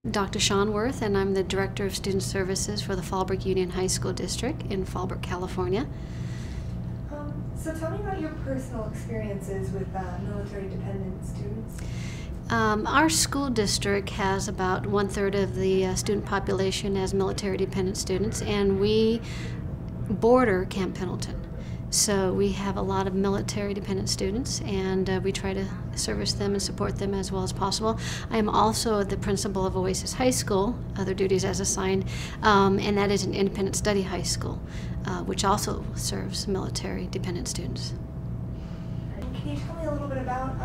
Dr. Shawn Wirth, and I'm the Director of Student Services for the Fallbrook Union High School District in Fallbrook, California. So tell me about your personal experiences with military-dependent students. Our school district has about 1/3 of the student population as military-dependent students, and we border Camp Pendleton. So we have a lot of military-dependent students, and we try to service them and support them as well as possible. I am also the principal of Oasis High School, other duties as assigned, and that is an independent study high school, which also serves military-dependent students. And can you tell me a little bit about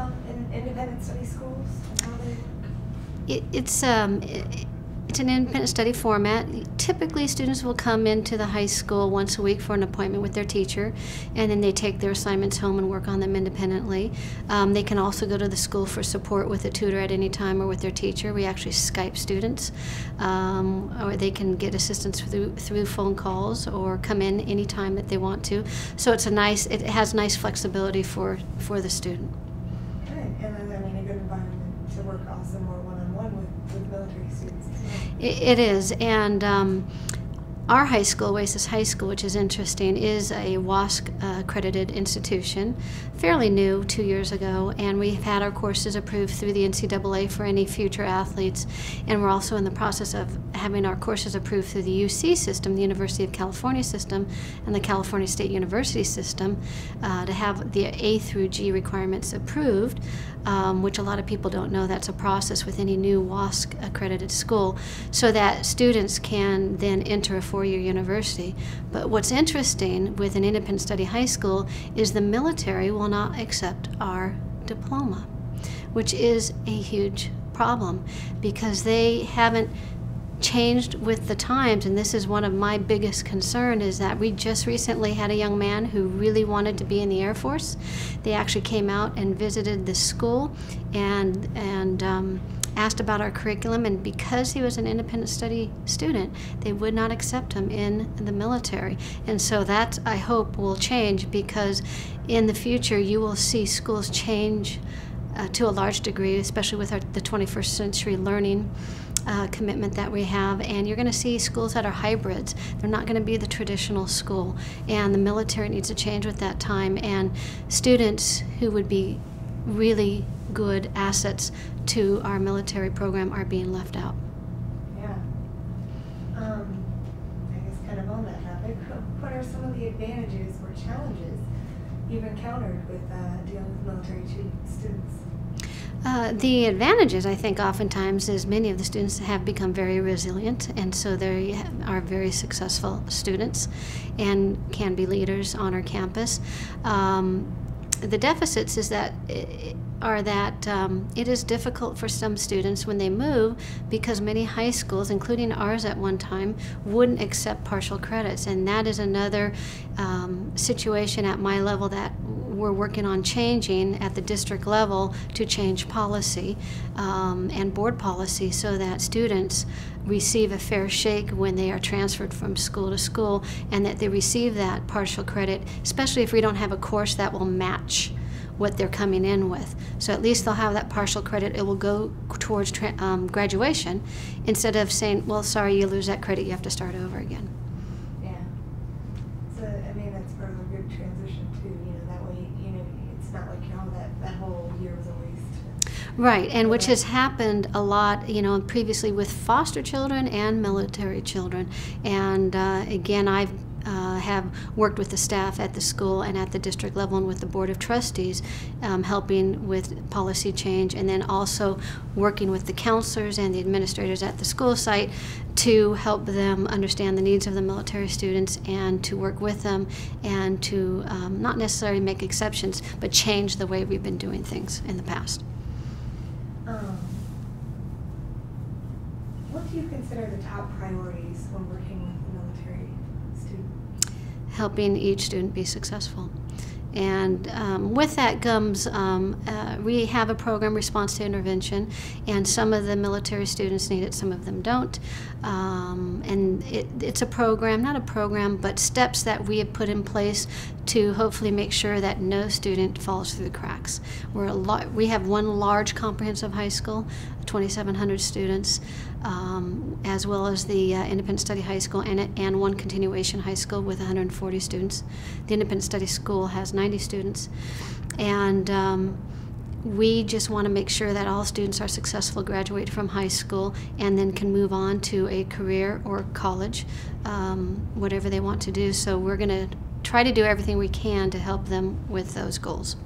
independent study schools and how they work? It's an independent study format. Typically, students will come into the high school once a week for an appointment with their teacher, and then they take their assignments home and work on them independently. They can also go to the school for support with a tutor at any time or with their teacher. We actually Skype students, or they can get assistance through phone calls or come in any time that they want to. So it has nice flexibility for the student. Good, and a good environment to work also more one-on-one with military students. It is, and our high school, Oasis High School, which is interesting, is a WASC accredited institution, fairly new, 2 years ago, and we've had our courses approved through the NCAA for any future athletes, and we're also in the process of having our courses approved through the UC system, the University of California system, and the California State University system, to have the A through G requirements approved, which a lot of people don't know. That's a process with any new WASC accredited school, so that students can then enter a 4-year university. But what's interesting with an independent study high school is the military will not accept our diploma, which is a huge problem because they haven't changed with the times, and this is one of my biggest concerns, is that we just recently had a young man who really wanted to be in the Air Force. They actually came out and visited the school and asked about our curriculum, and because he was an independent study student, they would not accept him in the military. And so that, I hope, will change, because in the future you will see schools change to a large degree, especially with the 21st century learning commitment that we have, and you're going to see schools that are hybrids. They're not going to be the traditional school, and the military needs to change with that time, and students who would be really good assets to our military program are being left out. Yeah. I guess kind of on that topic, what are some of the advantages or challenges you've encountered with dealing with military students? The advantages, I think, oftentimes is many of the students have become very resilient, and so they are very successful students and can be leaders on our campus. The deficits is that it is difficult for some students when they move, because many high schools, including ours at one time, wouldn't accept partial credits, and that is another situation at my level that we're working on changing at the district level, to change policy and board policy so that students receive a fair shake when they are transferred from school to school, and that they receive that partial credit, especially if we don't have a course that will match what they're coming in with. So at least they'll have that partial credit. It will go towards graduation, instead of saying, well, sorry, you lose that credit, you have to start over again. Yeah. So, I mean, that's part of a good transition too, that way, it's not like, that whole year was a waste. Right, and which has happened a lot, previously with foster children and military children. And again, I've have worked with the staff at the school and at the district level and with the Board of Trustees, helping with policy change, and then also working with the counselors and the administrators at the school site to help them understand the needs of the military students, and to work with them, and to not necessarily make exceptions, but change the way we've been doing things in the past. What do you consider the top priorities when working with the military student? Helping each student be successful. And with that comes, we have a program, Response to Intervention, and some of the military students need it, some of them don't. And it's a program, not a program, but steps that we have put in place to hopefully make sure that no student falls through the cracks. We have one large comprehensive high school, 2,700 students, as well as the Independent Study High School and one continuation high school with 140 students. The Independent Study School has 90 students, and we just want to make sure that all students are successful, graduate from high school, and then can move on to a career or college, whatever they want to do. So we're going to try to do everything we can to help them with those goals.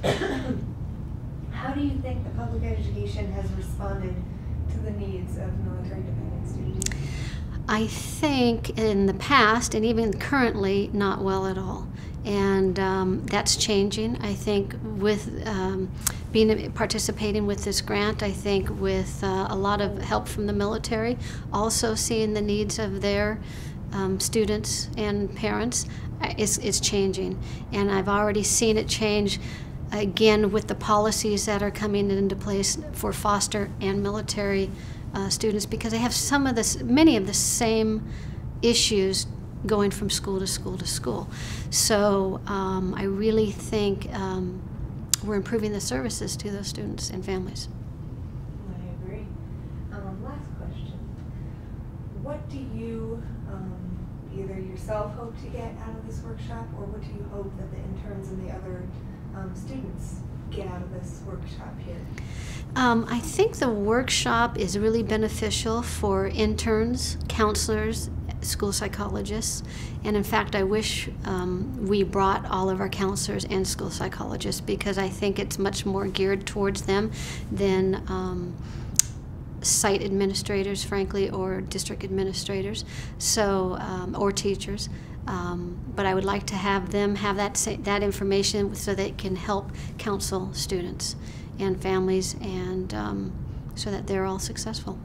How do you think the public education has responded to the needs of military-dependent students? I think in the past, and even currently, not well at all. And that's changing. I think with participating with this grant, I think with a lot of help from the military, also seeing the needs of their students and parents, it's changing. And I've already seen it change again with the policies that are coming into place for foster and military students, because they have many of the same issues going from school to school to school. So I really think we're improving the services to those students and families. I agree. Last question. What do you either yourself hope to get out of this workshop, or what do you hope that the interns and the other students get out of this workshop here? I think the workshop is really beneficial for interns, counselors, school psychologists, and in fact I wish we brought all of our counselors and school psychologists, because I think it's much more geared towards them than site administrators, frankly, or district administrators, so or teachers. But I would like to have them have that information so they can help counsel students and families, and so that they're all successful.